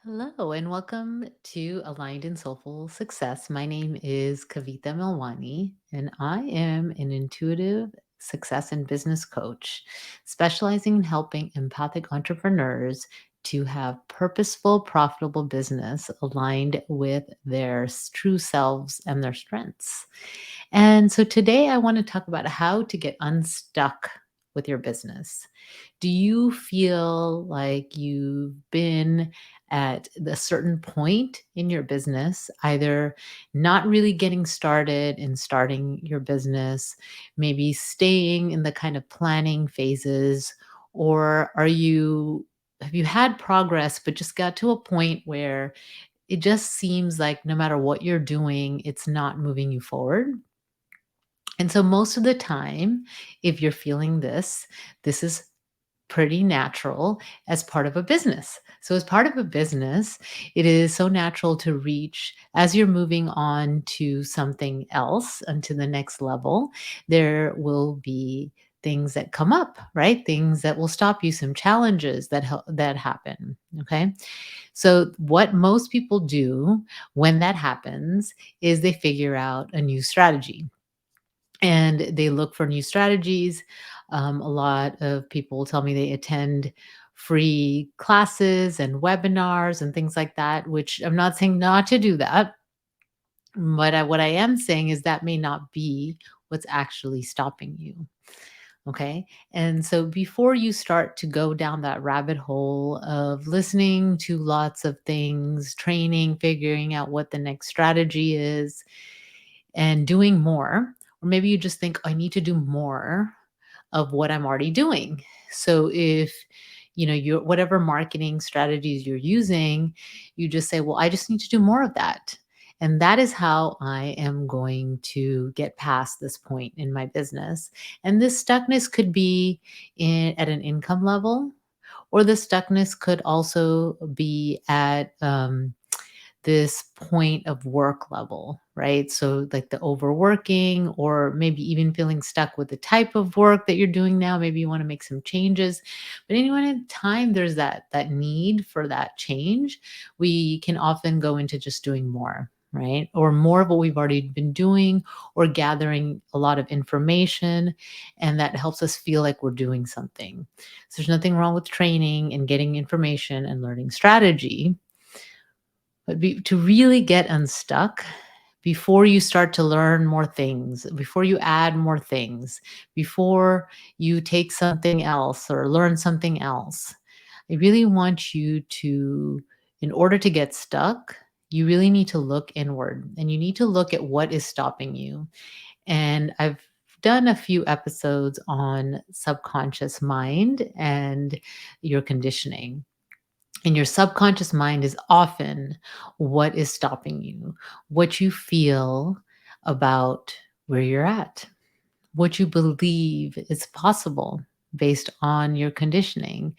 Hello and welcome to Aligned in Soulful Success. My name is Kavita Milwani, and I am an intuitive success and business coach specializing in helping empathic entrepreneurs to have purposeful, profitable business aligned with their true selves and their strengths. And so today I want to talk about how to get unstuck with your business. Do you feel like you've been at a certain point in your business, either not really getting started in starting your business, maybe staying in the kind of planning phases, or have you had progress but just got to a point where it just seems like no matter what you're doing, it's not moving you forward? And so most of the time, if you're feeling this is pretty natural as part of a business. So, as part of a business, it is so natural to reach as you're moving on to something else and to the next level. There will be things that come up, right? Things that will stop you, some challenges that happen. Okay. So, what most people do when that happens is they figure out a new strategy and they look for new strategies. A lot of people tell me they attend free classes and webinars and things like that, which I'm not saying not to do that. But what I am saying is that may not be what's actually stopping you. Okay. And so before you start to go down that rabbit hole of listening to lots of things, training, figuring out what the next strategy is, and doing more, or maybe you just think, I need to do more of what I'm already doing. So if your whatever marketing strategies you're using, you just say, well, I just need to do more of that. And that is how I am going to get past this point in my business. And this stuckness could be at an income level, or the stuckness could also be at this point of work level, right? So, like the overworking, or maybe even feeling stuck with the type of work that you're doing now. Maybe you want to make some changes. But anyone in time there's that need for that change, we can often go into just doing more, right? Or more of what we've already been doing, or gathering a lot of information. And that helps us feel like we're doing something. So, there's nothing wrong with training and getting information and learning strategy, but to really get unstuck, before you start to learn more things, before you add more things, before you take something else or learn something else, I really want you to, in order to get stuck, you really need to look inward and you need to look at what is stopping you. And I've done a few episodes on subconscious mind and your conditioning. And your subconscious mind is often what is stopping you, what you feel about where you're at, what you believe is possible based on your conditioning.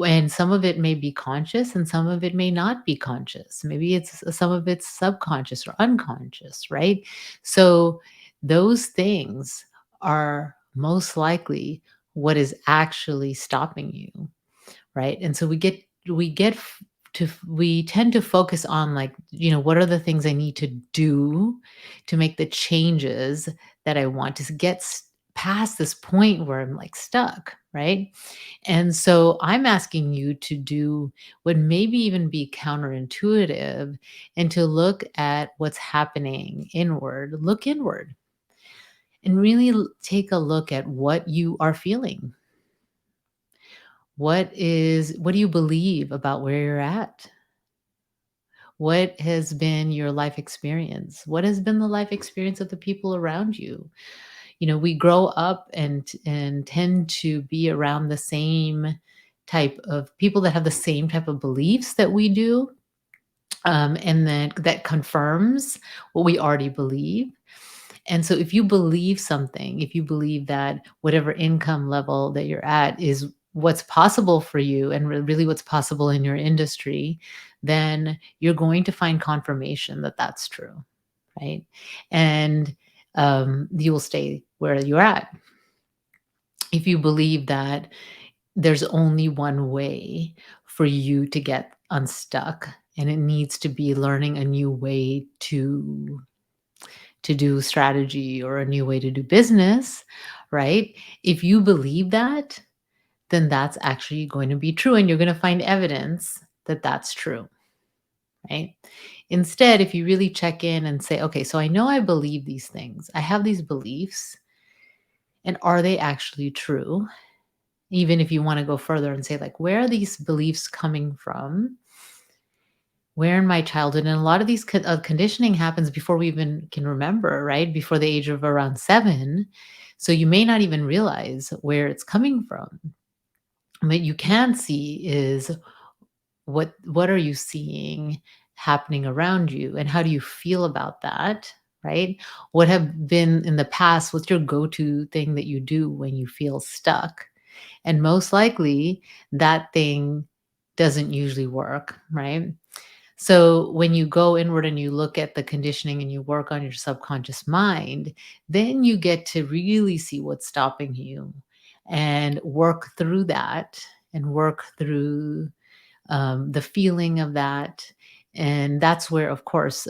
And some of it may be conscious and some of it may not be conscious. Maybe some of it's subconscious or unconscious, right? So those things are most likely what is actually stopping you, right? And so we tend to focus on, like, what are the things I need to do to make the changes that I want to get past this point where I'm like stuck, right? And so I'm asking you to do what maybe even be counterintuitive, and to look at what's happening inward. Look inward and really take a look at what you are feeling. What do you believe about where you're at? What has been your life experience? What has been the life experience of the people around you? We grow up and tend to be around the same type of people that have the same type of beliefs that we do. And then that confirms what we already believe. And so if you believe something, if you believe that whatever income level that you're at is what's possible for you, and really what's possible in your industry, then you're going to find confirmation that that's true, right? And you will stay where you're at. If you believe that there's only one way for you to get unstuck, and it needs to be learning a new way to do strategy or a new way to do business, right? If you believe that, then that's actually going to be true and you're going to find evidence that that's true, right? Instead, if you really check in and say, okay, so I know I believe these things, I have these beliefs, and are they actually true? Even if you want to go further and say, like, where are these beliefs coming from? Where in my childhood? And a lot of these conditioning happens before we even can remember, right? Before the age of around 7. So you may not even realize where it's coming from. What you can see is what are you seeing happening around you and how do you feel about that, right? What have been in the past, what's your go-to thing that you do when you feel stuck? And most likely that thing doesn't usually work, right? So when you go inward and you look at the conditioning and you work on your subconscious mind, then you get to really see what's stopping you and work through that and work through the feeling of that. And that's where, of course,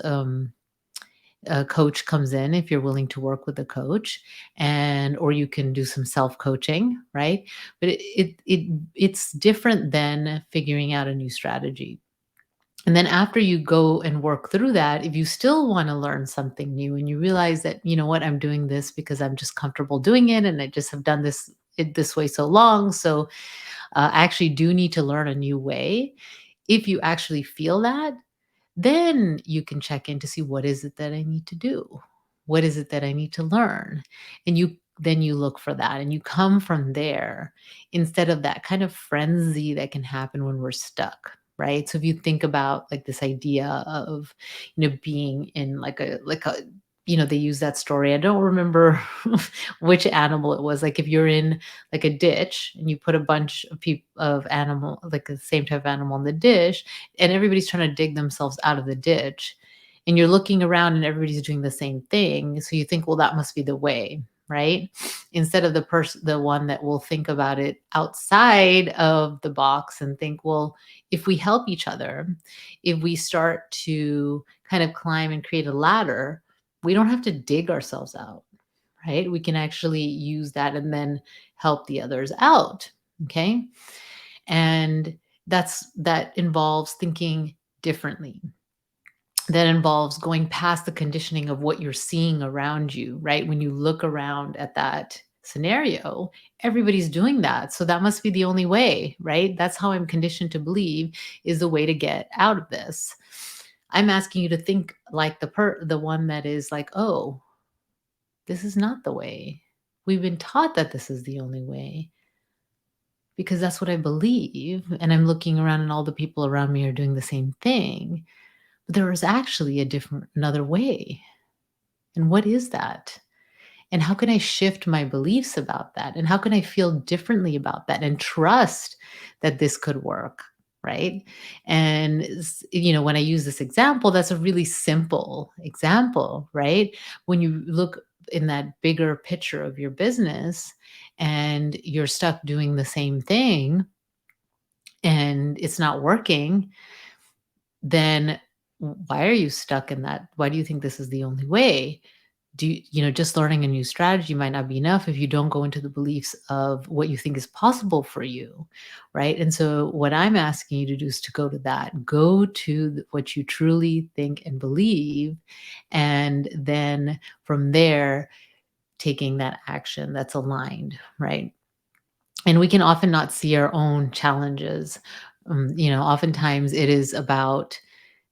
a coach comes in if you're willing to work with a coach, and or you can do some self coaching, right? But it's different than figuring out a new strategy. And then after you go and work through that, if you still want to learn something new and you realize that, you know what, I'm doing this because I'm just comfortable doing it and I just have done this way so long. So I actually do need to learn a new way. If you actually feel that, then you can check in to see what is it that I need to do? What is it that I need to learn? And you look for that and you come from there instead of that kind of frenzy that can happen when we're stuck. Right. So if you think about like this idea of, being in like a, they use that story. I don't remember which animal it was. Like if you're in like a ditch and you put a bunch of of animal, like the same type of animal in the dish, and everybody's trying to dig themselves out of the ditch, and you're looking around and everybody's doing the same thing, so you think, well, that must be the way, right? Instead of the one that will think about it outside of the box and think, well, if we help each other, if we start to kind of climb and create a ladder, we don't have to dig ourselves out, right? We can actually use that and then help the others out. Okay. And that involves thinking differently. That involves going past the conditioning of what you're seeing around you, right? When you look around at that scenario, everybody's doing that. So that must be the only way, right? That's how I'm conditioned to believe is the way to get out of this. I'm asking you to think like the one that is like, "Oh, this is not the way. We've been taught that this is the only way because that's what I believe. And I'm looking around and all the people around me are doing the same thing. But there is actually another way. And what is that? And how can I shift my beliefs about that? And how can I feel differently about that and trust that this could work? Right. And, when I use this example, that's a really simple example, right? When you look in that bigger picture of your business and you're stuck doing the same thing and it's not working, then why are you stuck in that? Why do you think this is the only way? Just learning a new strategy might not be enough if you don't go into the beliefs of what you think is possible for you, right? And so what I'm asking you to do is to go to that, go to what you truly think and believe, and then from there taking that action that's aligned, right? And we can often not see our own challenges. Oftentimes it is about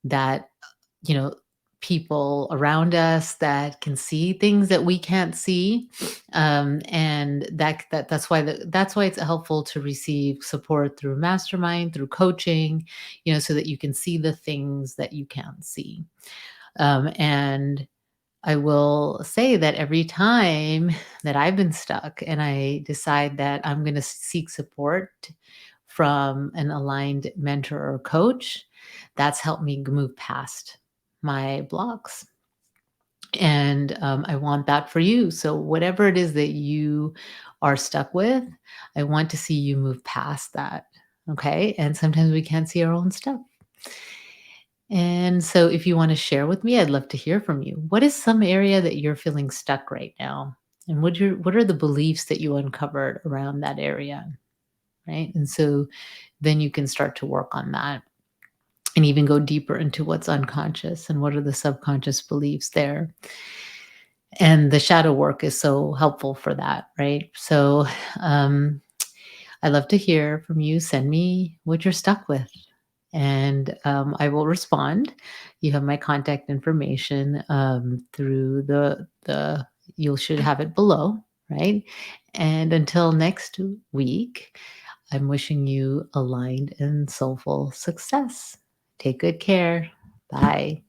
that, you know, people around us that can see things that we can't see, and that's why it's helpful to receive support through mastermind, through coaching, so that you can see the things that you can't see. And I will say that every time that I've been stuck and I decide that I'm going to seek support from an aligned mentor or coach, that's helped me move past my blocks. And I want that for you. So, whatever it is that you are stuck with, I want to see you move past that. Okay. And sometimes we can't see our own stuff. And so, if you want to share with me, I'd love to hear from you. What is some area that you're feeling stuck right now? And what are the beliefs that you uncovered around that area? Right. And so then you can start to work on that and even go deeper into what's unconscious and what are the subconscious beliefs there. And the shadow work is so helpful for that. Right. So, um, I love to hear from you. Send me what you're stuck with, and I will respond. You have my contact information through the. You should have it below, right? And until next week, I'm wishing you aligned and soulful success. Take good care. Bye.